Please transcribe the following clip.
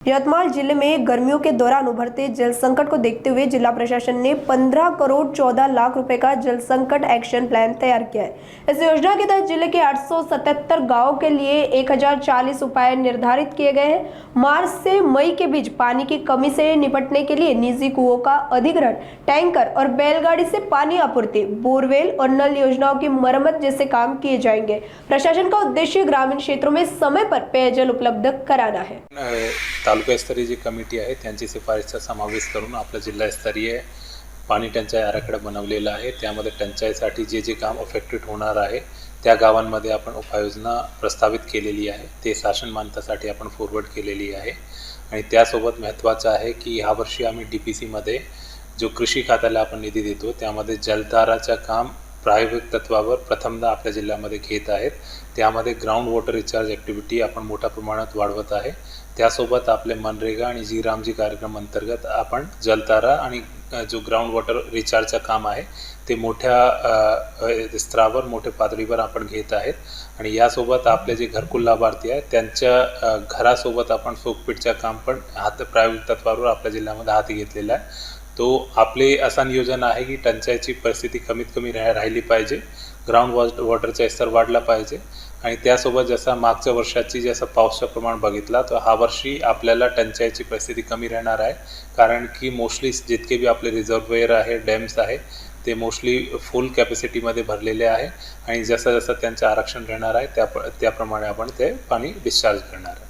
यवतमाल जिले में गर्मियों के दौरान उभरते जल संकट को देखते हुए जिला प्रशासन ने 15 करोड़ 14 लाख रुपए का जल संकट एक्शन प्लान तैयार किया है। इस योजना के तहत जिले के 877 गांवों के लिए 1040 उपाय निर्धारित किए गए हैं। मार्च से मई के बीच पानी की कमी से निपटने के लिए निजी कुओं का अधिग्रहण, टैंकर और बैलगाड़ी से पानी आपूर्ति, बोरवेल और नल योजनाओं की मरम्मत जैसे काम किए जाएंगे। प्रशासन का उद्देश्य ग्रामीण क्षेत्रों में समय पर पेयजल उपलब्ध कराना है। तालुकास्तरीय जी कमिटी आहे त्यांची शिफारशीचा समावेश करून आपला जिल्हास्तरीय पाणी टंचाई आराखडा बनवलेला आहे। त्यामध्ये टंचाईसाठी जे जे काम अफेक्टेड होणार आहे त्या गावांमध्ये आपण उपाययोजना प्रस्तावित केलेली आहे। ते शासन मान्यतेसाठी आपण फॉरवर्ड केलेली आहे। आणि त्यासोबत महत्त्वाचं आहे की ह्या वर्षी आम्ही DPC मध्ये जो कृषी खात्याला आपण निधी देतो त्यामध्ये जलधाराचं काम प्रायोगिक तत्वावर प्रथमदा आपल्या जिल्ह्यामध्ये घेत आहेत। त्यामध्ये ग्राउंड वॉटर रिचार्ज ॲक्टिव्हिटी आपण मोठ्या प्रमाणात वाढवत आहे। त्यासोबत आपले मनरेगा आणि जी रामजी कार्यक्रम अंतर्गत आपण जलधारा आणि जो ग्राउंड वॉटर रिचार्जचं काम आहे ते मोठ्या स्तरावर मोठ्या पातळीवर आपण घेत आहेत। आणि यासोबत आपले जे घरकुल लाभार्थी आहेत त्यांच्या घरासोबत आपण सोकपीटचं काम पण प्रायोगिक तत्वावर आपल्या जिल्ह्यामध्ये हाती घेतलेलं आहे। तो आपले असं नियोजन आहे की टंचाईची परिस्थिती कमीत कमी राहिली पाहिजे, ग्राउंड वॉटरचा स्तर वाढला पाहिजे। आणि त्यासोबत जसं मागच्या वर्षाची जसं पावसाचं प्रमाण बघितला तर ह्या वर्षी आपल्याला टंचाईची परिस्थिती कमी राहणार आहे, कारण की मोस्टली जितके भी आपले रिझर्ववेअर आहे, डॅम्स आहे ते मोस्टली फुल कॅपॅसिटीमध्ये भरलेले आहे। आणि जसं जसं त्यांचं आरक्षण राहणार आहे त्याप्रमाणे आपण ते पाणी डिस्चार्ज करणार आहे।